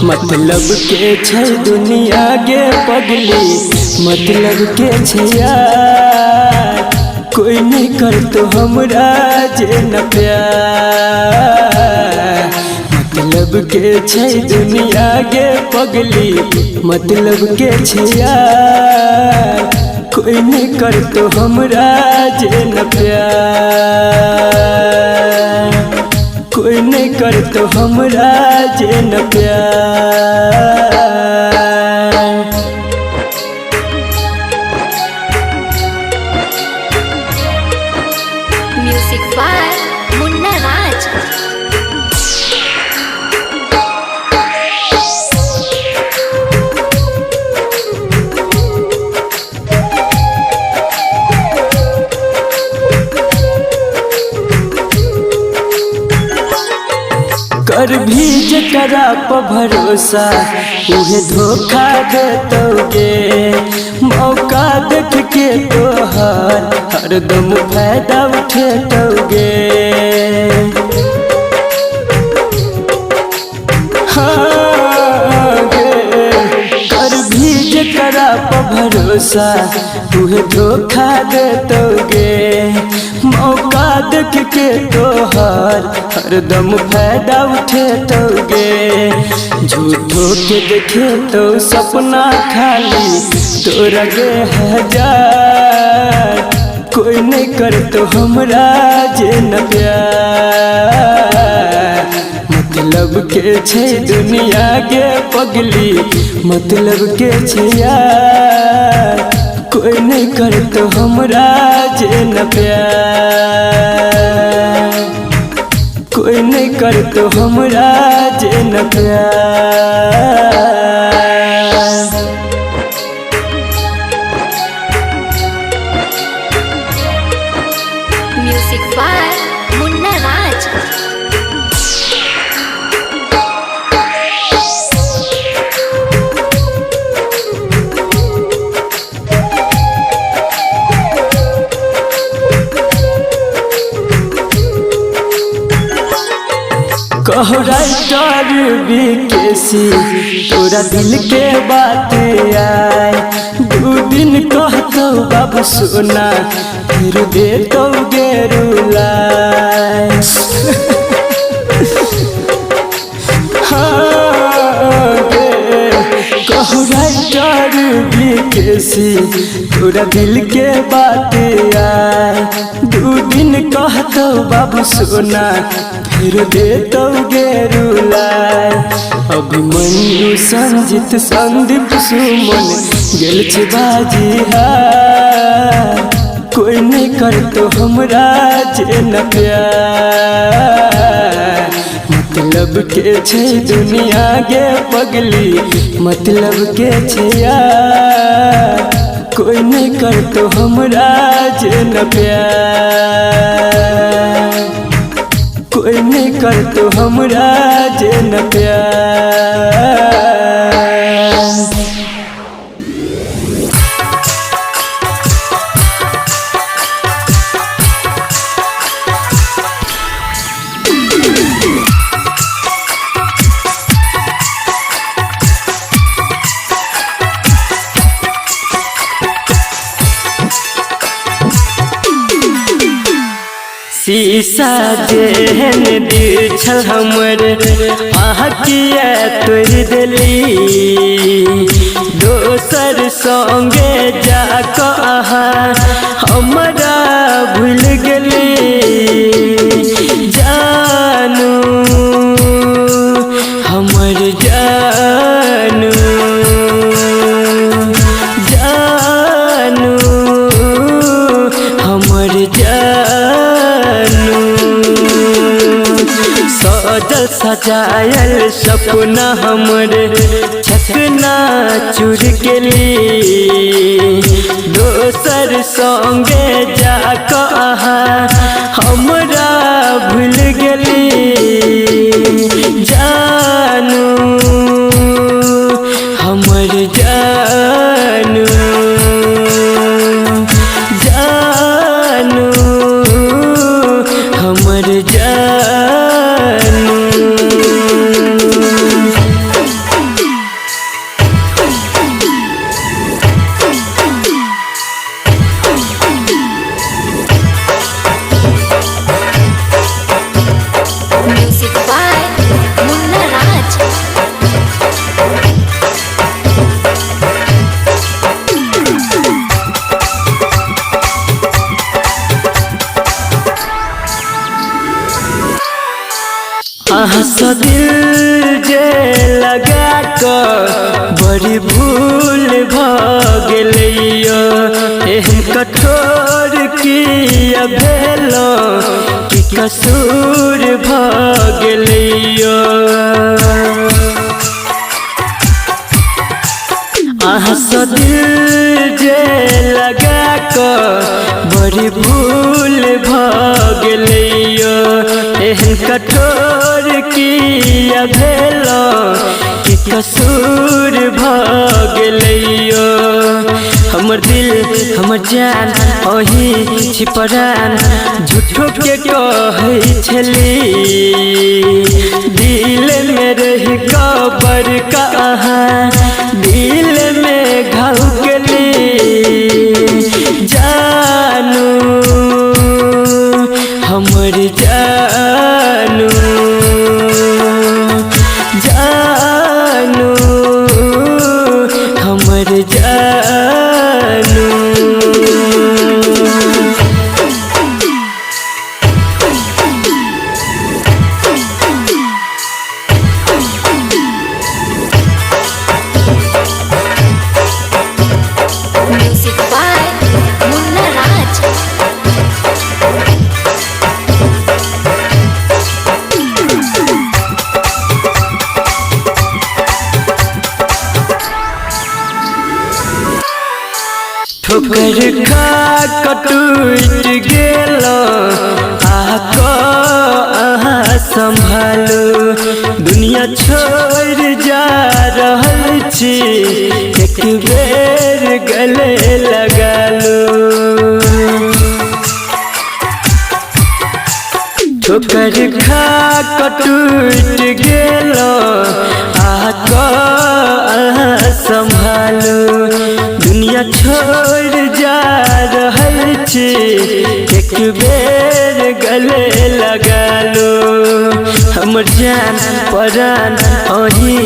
मतलब के छै दुनिया गे पगली, मतलब के छै यार, कोई नहीं कर तो हमरा जे न प्यार। मतलब के छै दुनिया गे पगली, मतलब के छै यार, कोई नहीं कर तो हमरा जे न प्यार, कोई नहीं कर तो हमरा जे न प्यार। म्यूजिक बाय मुन्ना राज। कर भी जकरा पर भरोसा उहे धोखा देतोगे, मौका देख के तोहर हरदम फायदा उठेतोगे। हाँ गे, कर भी जकरा पर भरोसा उहे धोखा देतोगे, मौका देख के तोहर हरदम फायदा उठेतोगे। झूठो के देखे तो सपना खाली तोरा गे हजार, कोई नहीं कर तो हमरा जे न प्यार। मतलब के छै दुनिया गे पगली, मतलब के छै यार, कोई नहीं कर तो हमरा जे न प्यार, कोई नहीं कर तो हमरा जे न प्यार। म्यूजिक बाय मुन्ना राज। कहो राइटर बीकेसी तोरा दिल के बात आए, दू दिन कहतो बाबू सोना फिर देतो गे रुलाए। हाँ गे, कहो राइटर बीकेसी तोरा दिल के बात आए, दू दिन कहतो बाबू सोना फिर देतो गे रुलाए। अभिमन्यु संजित संदीप सुमन गेल छै बाजी हार, कोई नहीं कर तो हमरा जे न प्यार। मतलब के छै दुनिया गे पगली, मतलब के छै यार, कोई नहीं कर तो हमरा जे न प्यार, कोई नहीं कर तो हमरा जे न प्यार। शीशा जेहन दिल छल हमर आँखिया तोड़ देली, दोसर संगे जाकऽ अहाँ हमरा भूल गेली। जानू हमर जानू, जानू हमर जानू, सजल सजायल सपना हमर छकना चूर गेली, दोसर संगे जाकऽ अहाँ हमरा भूल गेली। जानू हमर जानू, जानू हमर जानू। आहा दिल जे लगा कर बड़ी भूल भगलियो एहन कठोर किया भेलो कि कसूर भगलियो आहा दिल जे लगा कर बड़ी भूल भगलियो एहन कठोर किया भेलो कि कसूर भगलियो हमर दिल हमर जान अही छिपरान झूठो के कहै छली दिल में रही कबर कहाँ दिल में घाव गली जानू हमर जानू जानू हमर जानू म्यूजिक बाय मुन्ना राज। ठोकर खा कटूट गेलो आको अहाँ संभालो दुनिया छोड़ जा रहल छी एक बेर गले लगा लो ठोकर खा कटूट गेलो आको अहाँ संभालो दुनिया छोड़ जा रहल छी एक बेर गले लगा लो हमर जान परान अही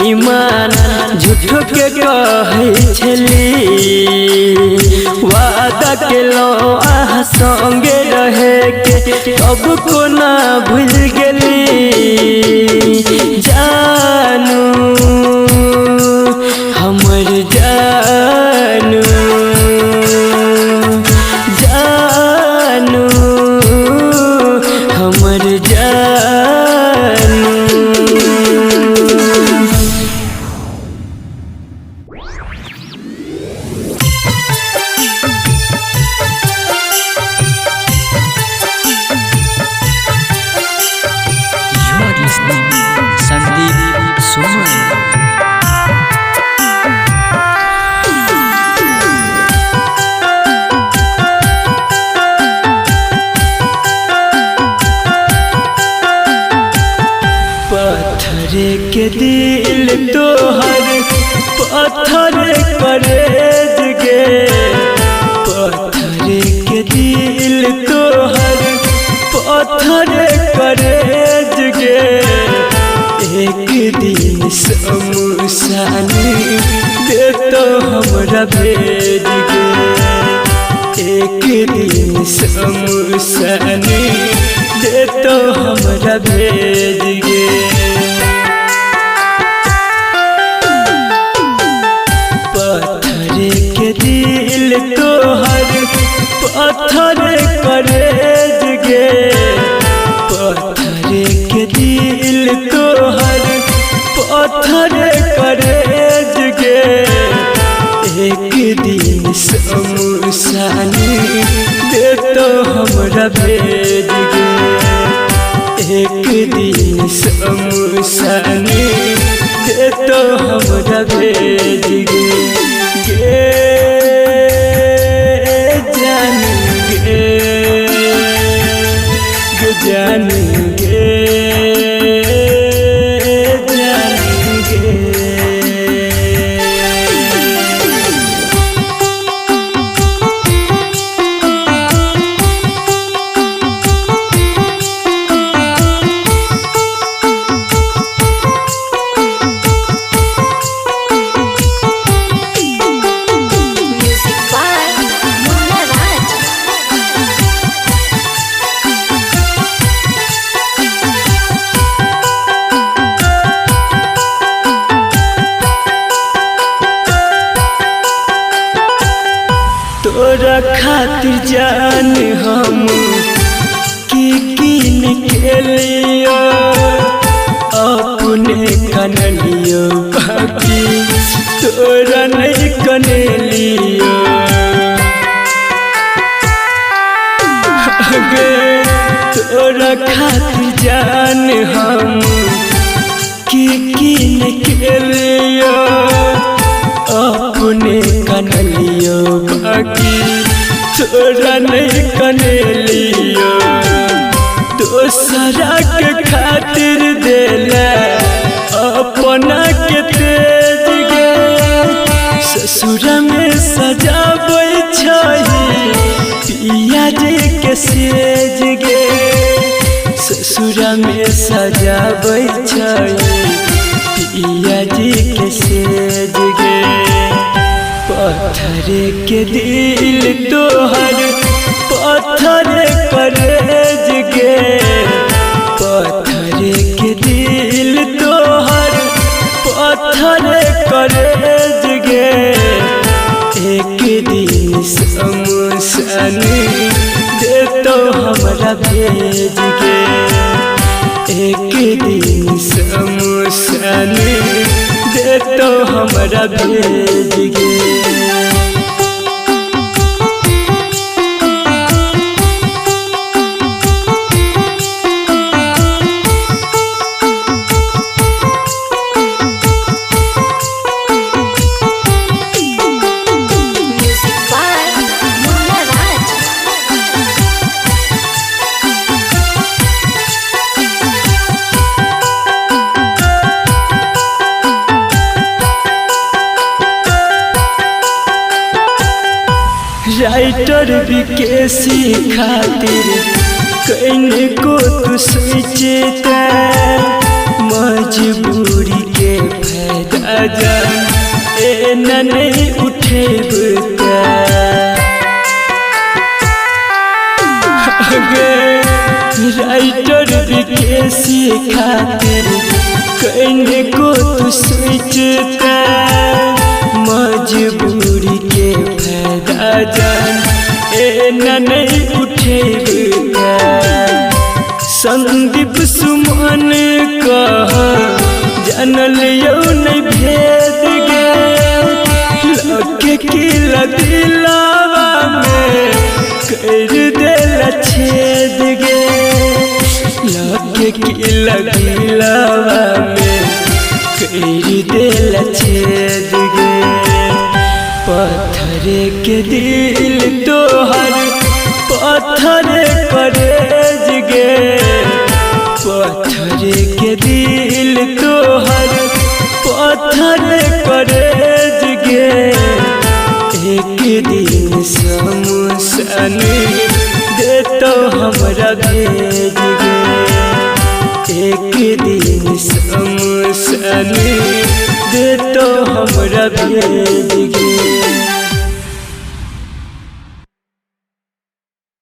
ईमान झूठो के कहै छली वादा केलो आहा संगे रहे के अब कोना भूल गेली जानू हमर जानू जानू हमर जानू You are listening Sandeep Suman. पत्थर के दिल तोहर पत्थर करेज गे पत्थर के दिल तोहर पत्थर करेज गे एक दिन शमशानी दे तो हमरा भेज गे एक दिन शमशानी दे तो हमरा भेज गे पत्थर के दिल तोहर पत्थर करेज गे पत्थर के दिल तोहर पत्थर करेज गे एक दिन शमशानी दे तो हमरा भेज गे एक दिन शमशानी दे तो हमरा भेज गे जान गे जान गे जान गे तोरा खातिर जान हम कीन के लियो अपने कनलियो बाकी तोरा नहीं कने लियो तोरा खातिर जान हम कीन के लियो अपने कनलियो बाकी तोरा नहीं कने लियो दोसरा के खातिर देला अपना के तेज गे ससुर में सजाबै छही पिया जी के सेज गे ससुर में सजाबै छही पिया जी के सेज गे पत्थर के दिल तोहर पत्थर करेज गे पत्थर के दिल तोहर पत्थर करेज गे एक दिन शमशान दे तो हमरा भेज गे एक दिन शमशान दे तो हमरा भेज गे राइटर विकेसी खातिर कहीं को तू सोचता मजबूरी के फायदा जान ए नहीं उठेबता राइटर विकेसी खातिर कहीं को तू सोचता मजबूरी के फायदा जान ए नहीं उठेगा संदीप सुमन कह जानल यौ नहीं भेद गे लगे की दिलावा में कर देला छेद गे लगे की दिलावा में कर देला छेद गे पत्थर के दिल तोहर पत्थर करेज गे पत्थर के दिल तोहर पत्थर करेज गे एक दिन शमशान दे तो हमरा भेज गे एक दिन शमशान दे तो हमरा भेज गे।